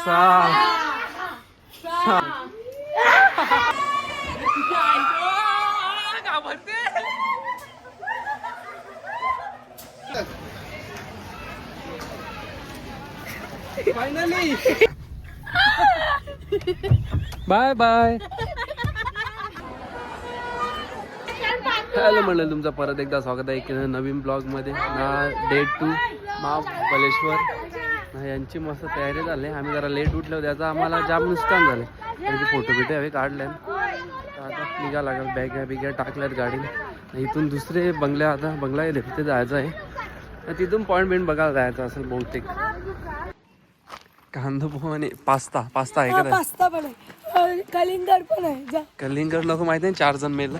Finally bye bye. Hello मंडळी, तुमचं परत एकदा स्वागत आहे एक नवीन ब्लॉगमध्ये ना. डे 2 महाबलेश्वर यांची मस्त तयारी झाली. आम्ही जरा लेट उठलो, त्याचा आम्हाला जाम नुकसान झालं. त्यांचे फोटो बिटो हवे काढले. आता निघा लागेल, बॅग्या बिग्या टाकल्यात गाडीत. इथून दुसरे बंगले, आता बंगला आहे तिथे जायचं आहे. तिथून पॉईंट बिंट बघायला जायचं असेल बहुतेक. कांदा पोहा आणि पास्ता आहे का? पास्ता पण आहे, कलिंगड पण आहे. कलिंगड नको माहिती आहे, 4 जण मेल.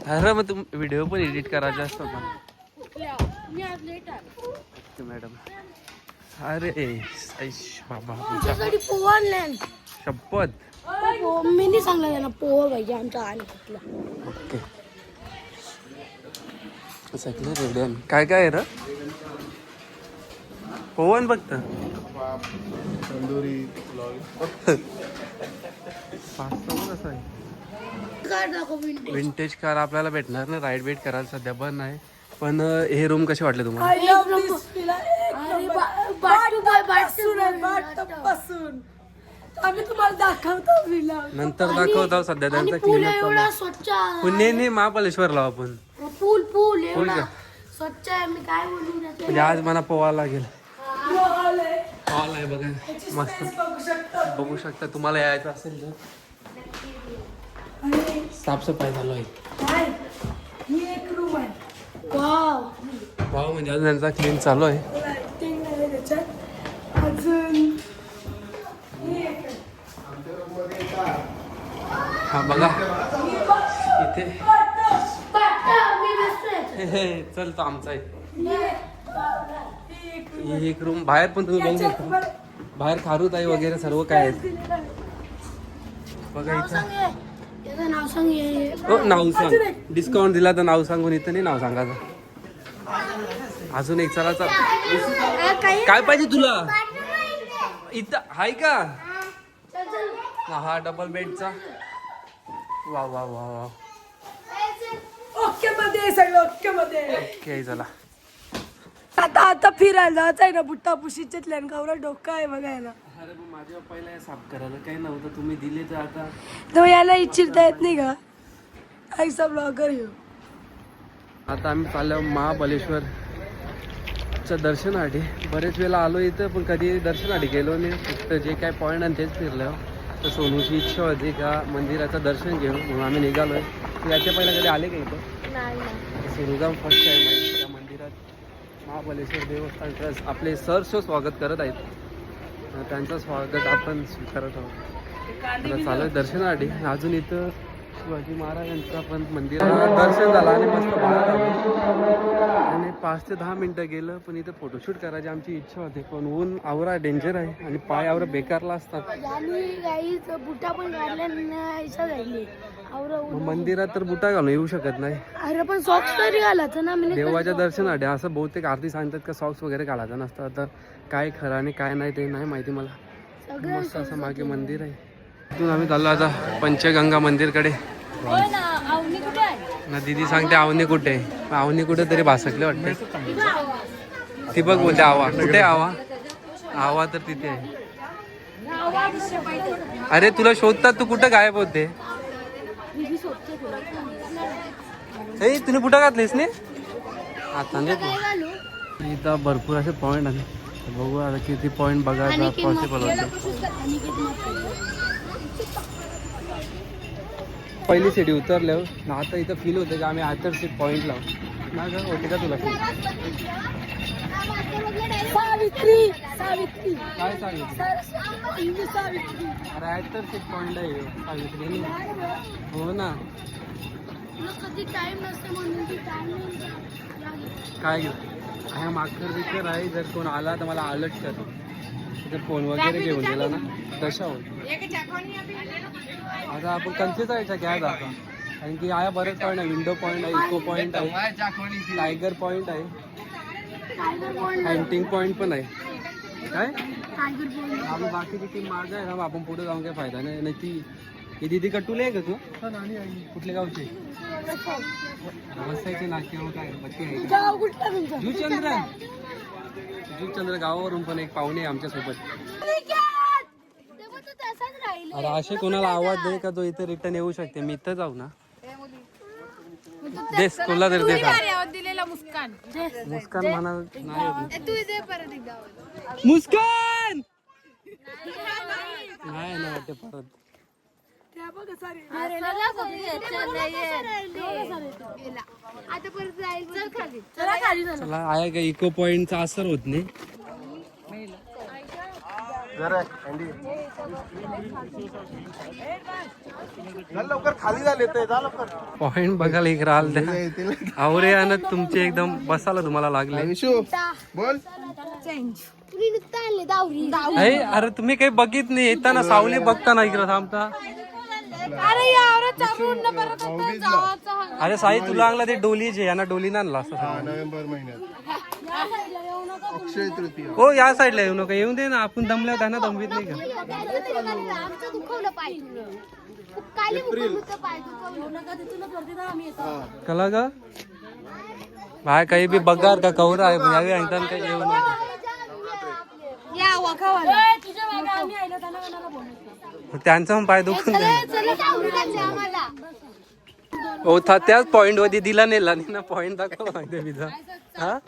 अरे मग तुम व्हिडिओ पण एडिट करायचा असतो मॅडम. अरे बाबा शपथ, मी नाही सांगला त्यांना पोहा पाहिजे आमच्या आणि ओके सगळं रेडी. काय काय आहे र? पोवन फक्त तंदुरी पास्ता कसं आहे. विंटेज कार आपल्याला भेटणार ना, राईड वेट करायला सध्या बंद आहे. पण हे रूम कसे वाटले तुम्हाला? आम्ही तुम्हाला दाखवतो, नंतर दाखवतो. सध्या त्यांचा पुणे महाबलेश्वरला आपण पूल का स्वच्छ आहे. मी काय बोलू म्हणजे आज मला पोवा लागेल. हॉल आहे बघा, मस्त बघू शकता. तुम्हाला यायचं असेल तर साफसफाई चालू आहे. एक रूम आहे. वाव म्हणजे अजून त्यांचा क्लीन चालू आहे. हा बघा इथे चलतो आमचा आहे. एक रूम बाहेर पण तुम्ही बघू शकता. बाहेर खारुताई वगैरे सर्व काय आहे बघा इथं. नाव सांग, डिस्काउंट दिला तर नाव सांगून. इथं नाही नाव सांगायचं. अजून एक चला काय पाहिजे तुला? इथं हाय का? हा डबल बेडचा. वा वा वा वा. ओके मध्ये सगळं ओके मध्ये. ओके चला आता फिरायला जायचं आहे ना. बुट्टा पुशीचे गावरा डोका आहे बघायला. अरे पण माझ्या पहिला साफ करायला काही नव्हतं, तुम्ही दिले तर आता तो यायला इच्छिता येत नाही का? ऐसा ब्लॉगर येऊ. आता आम्ही चाललो महाबलेश्वर च्या दर्शनासाठी. बरेच वेळेला आलो इथं, पण कधी दर्शनासाठी गेलो नाही. फक्त जे काय पॉईंट आहे तेच फिरलो. तर सोनूची इच्छा होती का मंदिराचं दर्शन घेऊ, म्हणून आम्ही निघालो आहे. याच्या पहिला कधी आले का इथं? सोनूचा फर्स्ट टाईम आहे त्या मंदिरात. महाबलेश्वर देवस्थान ट्रस्ट आपले सहर्ष स्वागत करत आहेत. त्यांचं स्वागत आपण स्वीकारत आहोत. आता चालू आहे दर्शनासाठी. अजून इथं शिवाजी महाराजांचा पण मंदिरात दर्शन झालं आणि मस्त बाहेर आलो. आणि 5 ते 10 मिनटं गेलं, पण इथं फोटोशूट करायची आमची इच्छा होती. पण ऊन आवरा डेंजर आहे आणि पाय आवरा बेकारला असतात. मंदिरात तर बुटा घालून येऊ शकत नाही. अरे पण सॉक्स तरी घालायचं ना. देवाच्या दर्शनासाठी असं बहुतेक आरती सांगतात का सॉक्स वगैरे घालायचं नसतं. आता काय खरं आणि काय नाही ते नाही माहिती मला. मस्त असं मागे मंदिर आहे. तिथून आम्ही चाललो आता पंचगंगा मंदिरकडे. ना दीदी सांगते आवनी कुठे आहे. आवनी कुठे तरी भासकले वाटते. ती बघ बोलते आवा कुठे. आवा तर तिथे आहे. अरे तुला शोधतात, तू कुठं गायब होते. तुम्ही कुठं घातलीस ने आता? इथं भरपूर असे पॉईंट आहे. बघू आता किती पॉईंट बघायचा पॉसिबल होते. पहिली सिटी उतरल्यावर आता इथं फील होतं की आम्ही आतर सीट पॉईंट लावू ना. का होते का तुला फील? सावित्री काय सावित्री? अरे आतर सीट पॉईंट आहे सावित्री. हो ना. काय घेऊ माकर बिकर आहे. जर कोण आला तर मला अलर्ट कर. जर फोन वगैरे घेऊन गेला ना तशा होत. आता आपण कन्फ्युज व्हायचा घ्या आता. कारण की आया बरेच पॉईंट आहे. विंडो पॉईंट आहे, इको पॉईंट आहे, टायगर पॉईंट आहे, हंटिंग पॉईंट पण आहे. काय आम्ही बाकीची टीम मागं आहे ना, आपण पुढे जाऊन काही फायदा नाही. नाही ती ही दिदी कटुले आहे का तू? कुठले गावचे? वसायचे नाशिक काय बच्चे आहे का? जुचंद्र गावावरून पण एक पाहुणे आहे आमच्या सोबत. अरे असे कोणाला आवाज दे का जो इथे रिटर्न येऊ शकते. मी इथं जाऊ ना देस तुला तर दे का दिलेला मुस्कान मुस्कान म्हणा नाही तू दे परत एकदा मुस्कान नाही ना वाटते परत. आता परत जाईल चल खाली चला खाली चला आहे का इको पॉइंटचा असर होत नाही. लवकर खाली झाले ते जा लवकर. पॉइंट बघायला एक राहिल त्या आवरे आणत तुमचे एकदम बसायला तुम्हाला लागले. बोल तुम्ही नुसतं आणले दावरी अरे अरे तुम्ही काही बघित नाही येताना सावली बघताना इकडं थांबता. अरे यावर चालून न परत जावाचा अरे साई तुला आणला ते डोलीचे यांना डोली आणला असं. नोव्हेंबर महिन्यात अक्षय तृतीय. हो या साईडला येऊ नका येऊन दे ना आपण दमल्या त्यांना दमवीत नाही का. आमचं दुखवलं पाय काली दुखवलं पाय दुखवलं कला का भाई काही बी बघार का कवर आहे यावेळी आणताना काही येऊ नका. या वाखावाला त्यांचा पण पाय दुखून जाईल. चला दावरी टाकते आम्हाला हो त्याच पॉइंट वर दिला नेला नाही ना पॉइंट दाखव माहिती बिजा. हा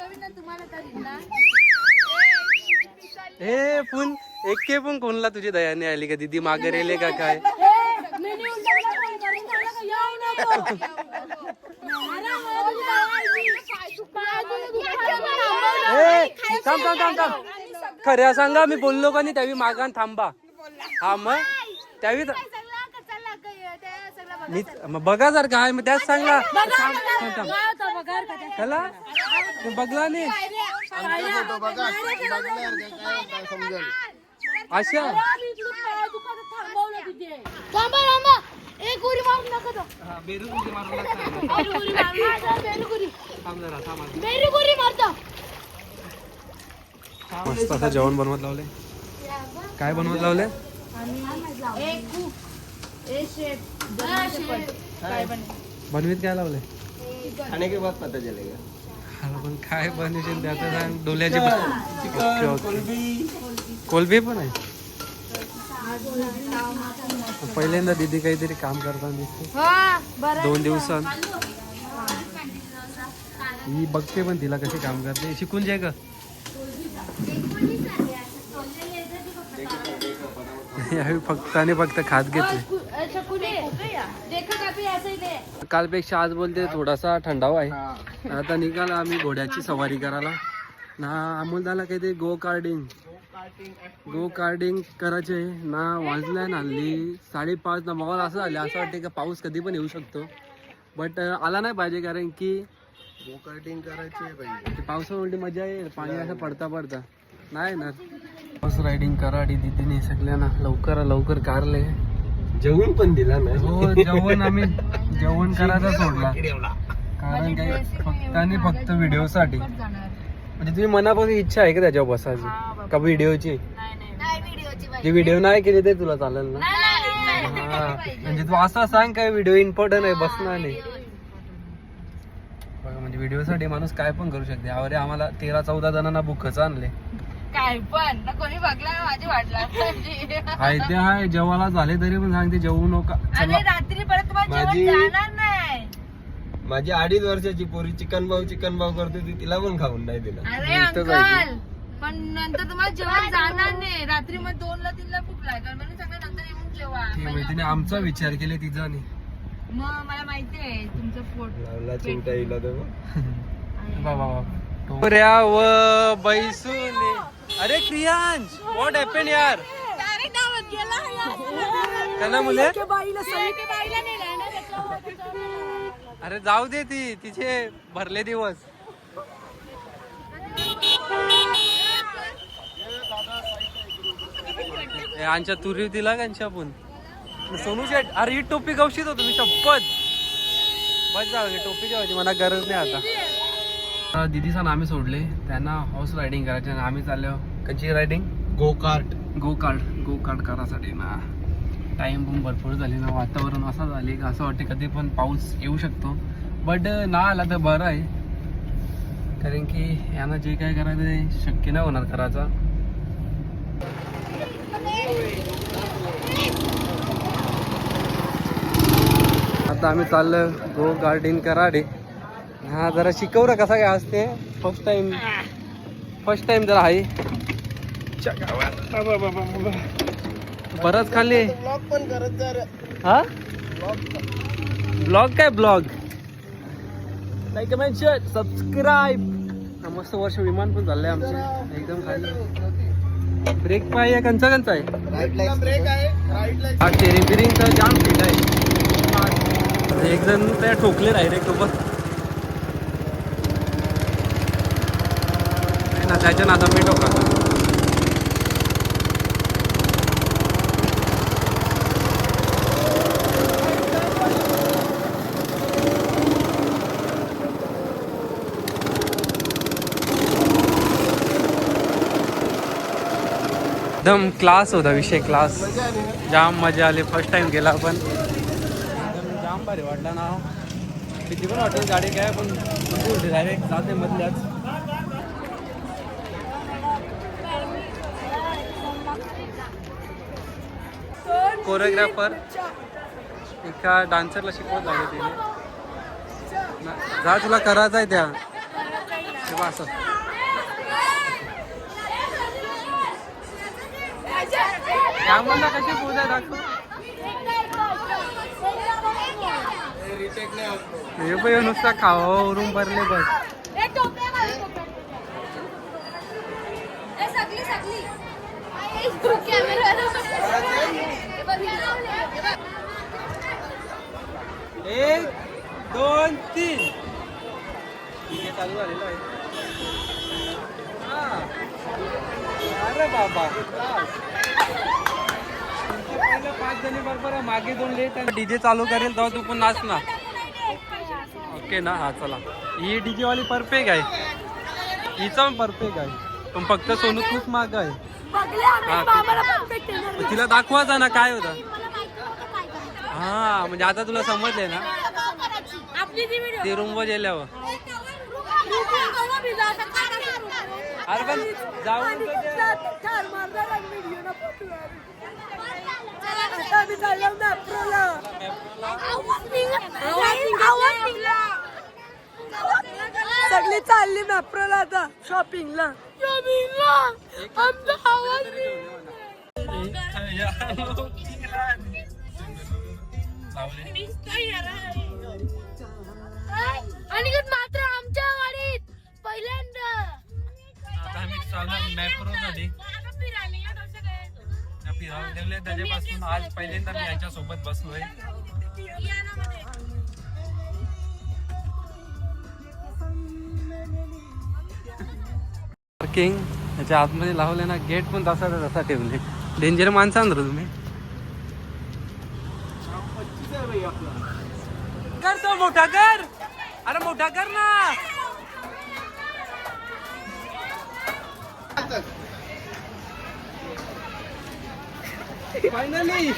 हे पण एके पण कोणला तुझी दयाने आली का दीदी मागे रेले का काय. खऱ्या सांगा मी बोललो का नाही त्यावेळी मागान थांबा. हा मग त्यावेळी मी मग बघा जर काय मग त्याच सांगला त्याला बघला नाही अशा मस्त असं जेवण बनवत लावले. काय बनवत लावले? बनवीत काय लावले? खाने के बाद पता चलेगा. पण काय बनवशील त्याचं सांग. डोल्याची कोलबी पण आहे. पहिल्यांदा दीदी काहीतरी काम करताना दिसते 2 दिवसात. ही बघते पण तिला कशी काम करते शिकून जाय का. यावेळी फक्त आणि फक्त खात घेतले. कालपेक्षा आज बोलते थोडासा थंडावा आहे. आता निघाला आम्ही घोड्याची सवारी करायला ना. अमोलदाला काहीतरी गो कार्डिंग करायचे ना. वाजलाय ना हल्ली 5:30 ना. मला असं झालं असं वाटतं का पाऊस कधी पण येऊ शकतो बट आला नाही पाहिजे कारण की गो कार्टिंग करायचे पावसामुळे मजा येईल. पाणी असं पडता नाही ना. हॉर्स रायडिंग कराडी दीदीने सगळ्यांना लवकर कारले. जेवण पण दिला ना. हो जेवण आम्ही जेवण करायचा सोडला कारण काही फक्त आणि फक्त व्हिडिओ साठी. म्हणजे तुम्ही मनापासून इच्छा आहे का त्याच्यावर बसायची का व्हिडिओची? जी व्हिडिओ नाही केली ते तुला चालेल ना. म्हणजे तू असं सांग काय व्हिडिओ इम्पॉर्टंट आहे बसणार नाही. बघा म्हणजे व्हिडिओ साठी माणूस काय पण करू शकते. यावर आम्हाला 13-14 जणांना बुकच आणले. काय पण कोणी बघला माझी वाटला हाय ते हाय जेवायला झाले तरी पण सांगते जेवू नका. रात्री परत तुम्हाला जेवण जाणार नाही. माझी 2.5 वर्षाची पोरी चिकन भाऊ करते ती तिला पण खाऊन नाही दिला. अरे अंकल पण नंतर तुम्हाला जेवण जाणार नाही. रात्री मग 2ला 3ला भूक लागेल म्हणून सगळं नंतर येऊन जेवा. तिने आमचा विचार केले तिचा नाही. मग मला माहिती आहे तुमचं पोट लावला चिमटा येईल टोऱ्या व बैसून. अरे क्रियांश व्हॉट हॅपेंड यार. त्यांना मुले अरे जाऊ दे ती तिचे भरले दिवस. आमच्या तुरी तिला त्यांच्या पण सोनू शेट. अरे ही टोपी गवशीत होतो मी शपथ. बस जाऊ टोपी जेवायची मला गरज नाही आता. दीदी सन आम्ही सोडले त्यांना हॉर्स रायडिंग करायचे आणि आम्ही चाललो कशी riding go kart. Go kart करासाठी ना टाइम पण भरपूर झाली ना, वातावरण असं झाले का असं वाटते कधी पण पाऊस येऊ शकतो, बट ना आला तर बरं आहे, कारण की यांना जे काय करायचं ते शक्य नाही होणार करायचा. आता आम्ही चाललो गो गार्डन कराडे. हा जरा शिकवलं कसा काय असते, फर्स्ट टाइम जरा आहे. बरंच खाल्ली. ब्लॉग पण करत जा रे. हा ब्लॉग काय blog, like comment share subscribe. मस्त वर्ष विमान पण चाललंय आमचे एकदम खाली. ब्रेक पाहिजे कंचा आहे. राईटला ब्रेक आहे, राईटला. हा स्टेरिंग बिरिंगचा जाम फिट आहे. एक जण त्या ठोकले डायरेक्ट सोबत ना, त्याच्या नादा मी ठोका. एकदम क्लास होता विषय, क्लास. जाम मजा आली, फर्स्ट टाइम गेला पण एकदम जाम भारी वाटला ना. किती पण वाटेल गाडी काय पण डायरेक्ट जाते मधल्याच. कोरिओग्राफर एका डान्सरला शिकवत लागले तिने. जा तुला करायचं आहे त्या तेव्हा असं. त्यामुळे कशी पूजा दाखव. हे पण नुसता खावावरून भरले बस. एक दोन तीन हे चालू झालेलं आहे. अरे बाबा पहिलं 5 जणी बरोबर, मागे 2 लेट. डीजे चालू करेल तेव्हा तू पण नाच ना. ओके ना. हा चला. ही डीजे वाली परफेक्ट आहे, हिचा पण परफेक्ट आहे, पण फक्त सोनू खूप माग आहे. तिला दाखवायचा ना काय होता. हा म्हणजे आता तुला समजले ना ते रूम वर गेल्यावर. अरे पण जाऊन सगळी चालली मॅप्रोला आता शॉपिंगला. आणि मात्र आमच्या गाडीत पहिल्यांदा आता आम्ही चालू मॅप्रोसाठी फिरवले. त्याच्यापासून आज पहिल्यांदा मी यांच्या सोबत बसलोय. पार्किंग त्याच्या आतमध्ये लावले ना, गेट पण तसा ठेवले. डेंजर माणसा ना तुम्ही. कर तो मोठा कर, अरे मोठा कर ना. फायनली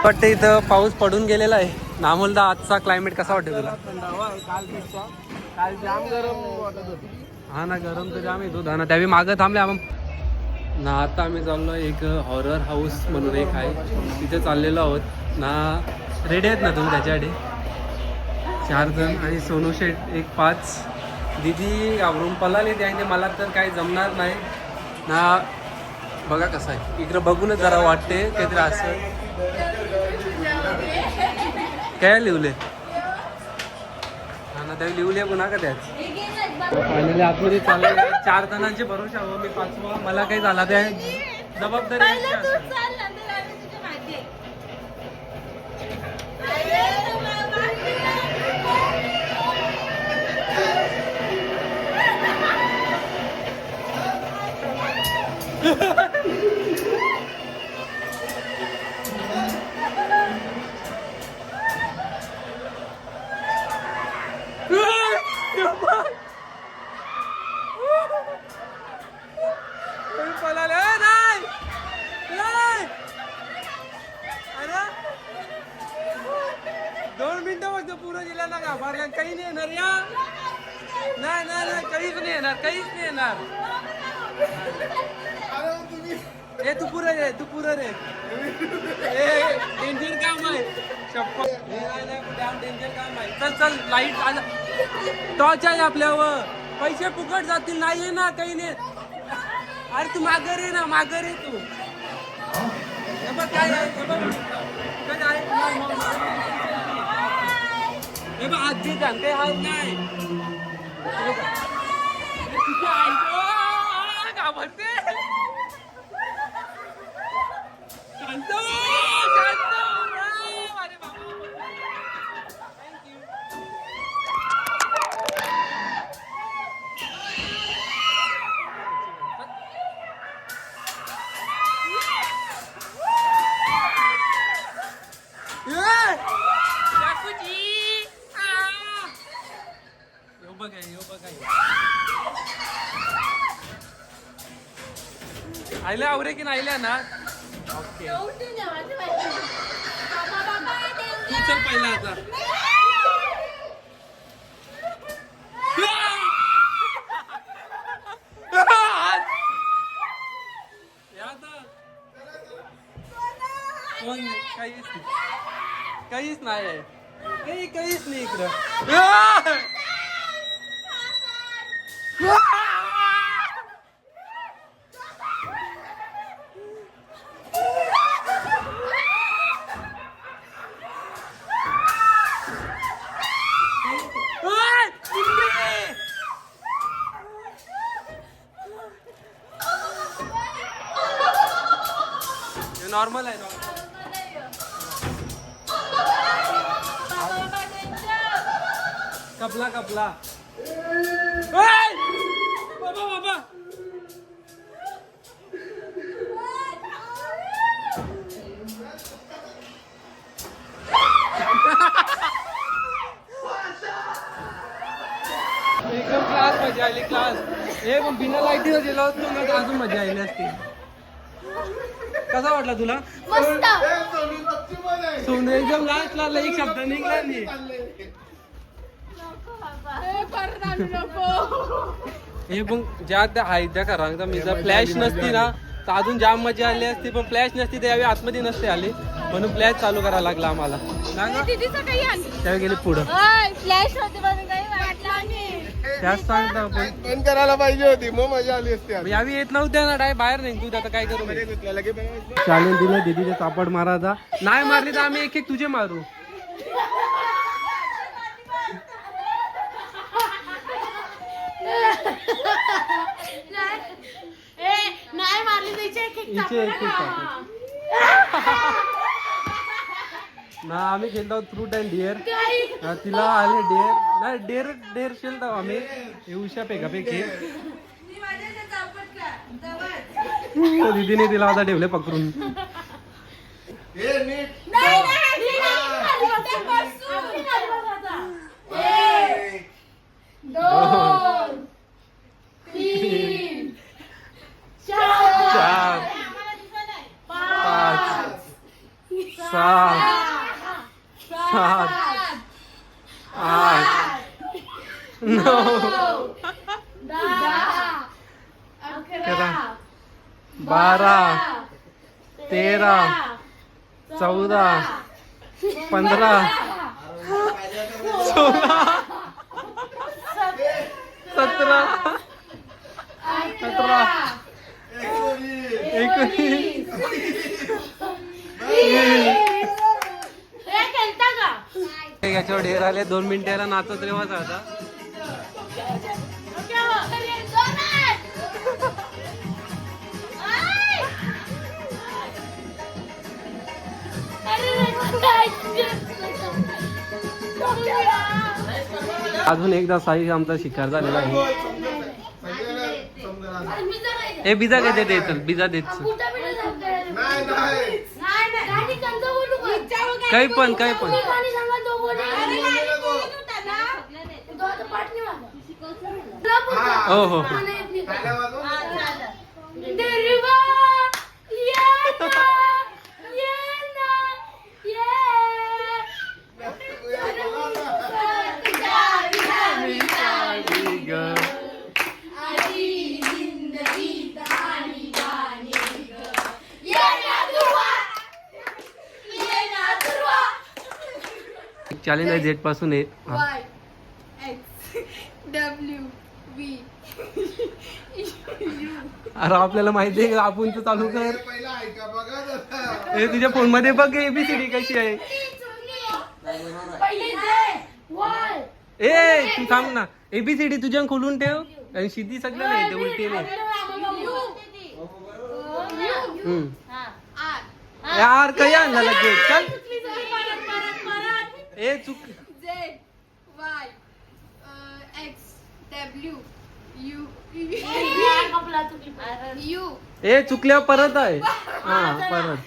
वाटतं इथं पाऊस पडून गेलेला आहे. नामोलदा आजचा क्लायमेट कसा वाटतो तुला? काल जाम गरम वाटत होती. हा ना, गरम तर जाम येतो ना. त्यावेळी मागं थांबले आपण ना. आता आम्ही चाललो एक हॉरर हाऊस म्हणून एक आहे, तिथे चाललेलो आहोत ना. रेडी आहेत ना तुम्ही त्याच्यासाठी? 4 जण आणि सोनू शेट एक 5. दिदी आवरून पळाली ते, आणि मला तर काही जमणार नाही ना. बघा कसं आहे इकडं, बघूनच जरा वाटते काहीतरी असं. काय लिवले हा ना, त्यावेळी लिवले पुन्हा का त्याच. फायनली आतमध्ये चालले 4 जणांचे भरोशा हो. मी 5वा, मला काही झाला त्या जबाबदारी. नाही नाही नाही, काहीच नाही येणार, काहीच नाही येणार. ए तू पुढे रे, तू पुढे रे. ए डेंजर काम आहे शप्पथ. हे नाही नाही, डॅम डेंजर काम आहे. चल चल, लाईट आला, टॉर्च आहे आपल्यावर, पैसे फुकट जातील. नाही आहे ना, काही नाही. अरे तू माघार ये ना, माघार ये तू. हे बघ काय आहे, हे बघ काय आहे. हे बघ आजी सांगते, हात नाही. तुझी आई घाबरते. शांत शांत. अरे बाबा, थँक्यू. आयल्या आवरे की नाही ना. ओके तू चल पहिला आता. काहीच नाही, काहीच नाही आहे. काहीच नाही इकडं. नॉर्मल आहे. कपला कपला. बाबा बाबा, एकदम क्लास मजा आली, क्लास. हे पण बिना लाईटीवर गेलो असतो ना तर अजून मजा आली असती. कसा वाटला तुला? सोनं एकदम लास्टला एक शब्द निघला नाही. हे पण ज्या त्या आहेत त्या करा, मी जर फ्लॅश नसती ना तर अजून जाम मजा आली असती. पण फ्लॅश नसती तर यावेळी आतमध्ये नसते आली, म्हणून फ्लॅश चालू करायला लागला आम्हाला. त्यावेळी गेले पुढं. फ्लॅश होते त्याच सांगता पण बंद करायला पाहिजे होती, मग मजा आली असते. यावी येत नव्हत्या ना, डाय बाहेर नाही. तू आता काय करू? चालेल दिलं दीदीचे चापड मारायचा. नाही मारली तर आम्ही एक एक तुझे मारू. नाही मारली इथे एक एक चापड ना. आम्ही खेळतो फ्रूट अँड डिअर. तिला आले डेअर नाही, डेअर डेअर खेळतो आम्ही. उषा पेकापेकी. दीदीने तिला आता ठेवले पकडून. दोन, तीन, चार, 5, 6, 7, 8, 9, 12, 13, 14, 15, 16, 17, 18, 19, 20. याच्यावर ढेर आले. 2 मिनिटाला नाचत रेवाचा आता. अजून एकदा साई आमचा शिकार झालेला आहे. हे बिजा काय देत, बिजा देत. काही पण काही पण. हो हो चॅलेंज आहे जेट पासून आहे हा. Y X W V अरे आपल्याला माहिती आहे का आपण तर चालू कर हे तुझ्या फोन मध्ये बघ एबीसीडी कशी आहे. पहिले J Y ए तू थांब ना एबीसीडी तुझ्या खोलून ठेव आणि सिद्धी सगळं नाही ते उलटी नाही. यार काही आणला लगेच चल ए चुक Z Y X W U U ए चुकल्यावर परत आहे हा परत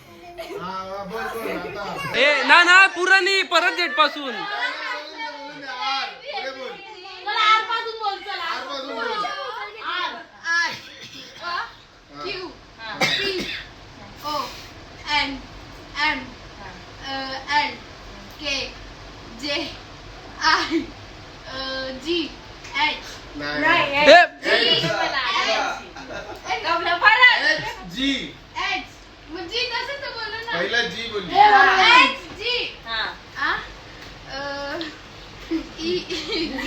ए ना पुरं नाही परत जेट पासून Q P O N M N K J I G H A G H म्हणजे कसं तर बोलू ना पहिला जी बोलली H G E G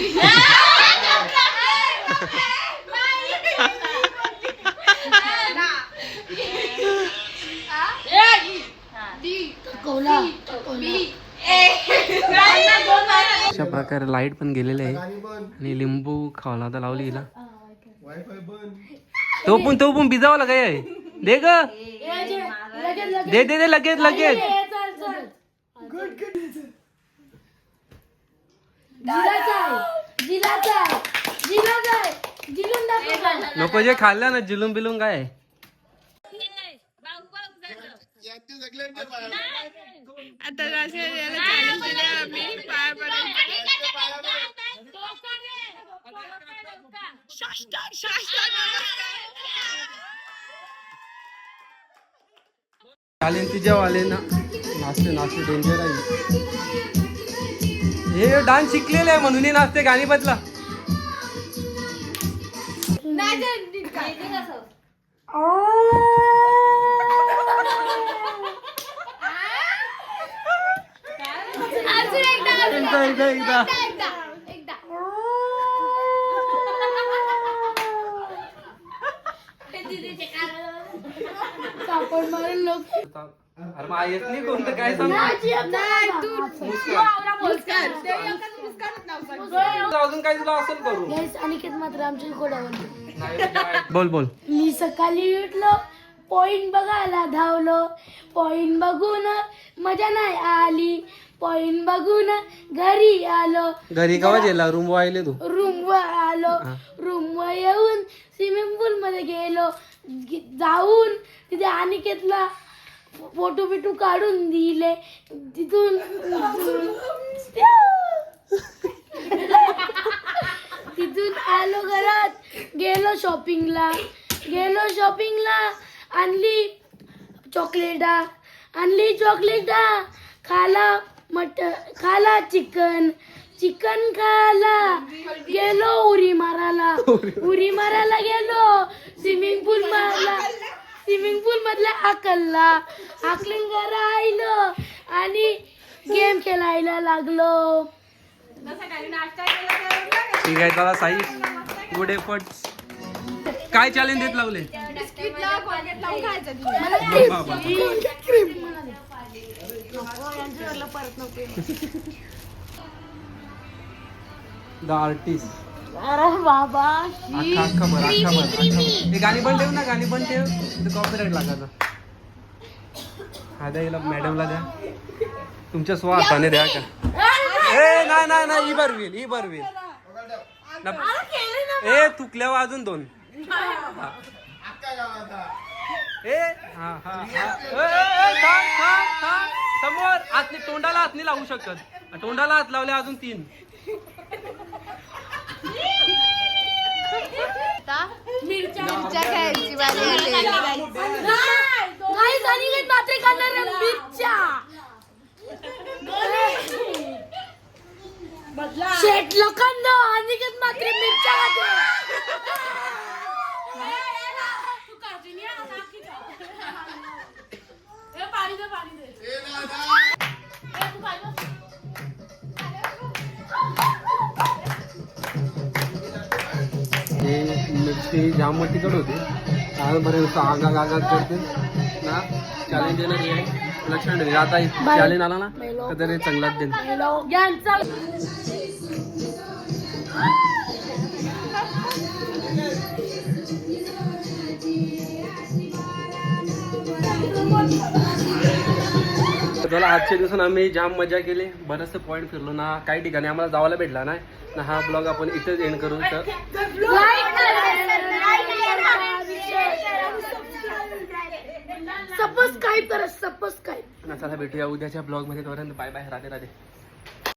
अशा प्रकारे लाईट पण गेलेले आहे गाणी बंद आणि लिंबू खावला तर लावली हिला. वायफाय बंद तो पण भिजावाला काय आहे दे ग दे दे दे लगेच लगेच नको जे खाल्लं ना जिलून बिलून काय आहे? चॅलेंज तुझ्या वाले ना नाचते डेंजर आहे हे डान्स शिकलेलं आहे म्हणून हे नाचते गाणी बदला. एकदा कापड मारून लोक अरे मग येत नाही कोणतं काय सांग अजून काय तुला असं करू अनिकेत मात्र आमच्या घोड्यावर बोल बोल. मी सकाळी उठलो पॉइंट बघायला धावलो पॉइंट बघून मजा नाही आली पॉइंट बघून घरी आलो घरी कवा गेला रूम वाहिले तू रूम वर आलो रूम वर येऊन स्विमिंग पूल मध्ये गेलो जाऊन तिथे अनिकेतला फोटो बिटू काढून दिले तिथून आलो घरात गेलो शॉपिंगला आणली चॉकलेटा खाला चिकन खाला गेलो उरी मारायला गेलो स्विमिंग पूल मधल्या आकलून घरा आईलो आणि गेम खेळायला लागलो. ठीक आहे चला साई गुड एफर्ट्स. काय चॅलेंज देत लावले द आर्टिस्ट अरे बाबा अख्खा भर हे गाणी पण ठेव ना गाणी पण ठेव तिथे कॉपीराईट लागायचा. हा द्या हिला मॅडमला द्या तुमच्या स्वहाताने द्या का ए नाही ही बरवील ए तुकल्यावर अजून 2 ए हा समोर आतनी तोंडाला हात नाही लावू शकत तोंडाला हात लावले अजून 3 मिरच्या खायची बारी शेट लोकांना अनिकेत मात्र मिरच्या हे मिरची जाम तिखट होती. आजपर्यंत आगाग आगाग करते ना. चॅलेंज येणार आहे लक्षण ठेव. आता चॅलेंज आला ना तर चांगलाच देईन. यांचा चला आजच्या दिवसात आम्ही जाम मजा केली. बरंचसं पॉईंट फिरलो ना. काही ठिकाणी आम्हाला जायला भेटला नाही ना. हा ब्लॉग आपण इथेच एंड करू. तर सबस्क्राईब करा सबस्क्राईब. चला भेटूया उद्याच्या ब्लॉग मध्ये. तोपर्यंत बाय बाय. राधे राधे.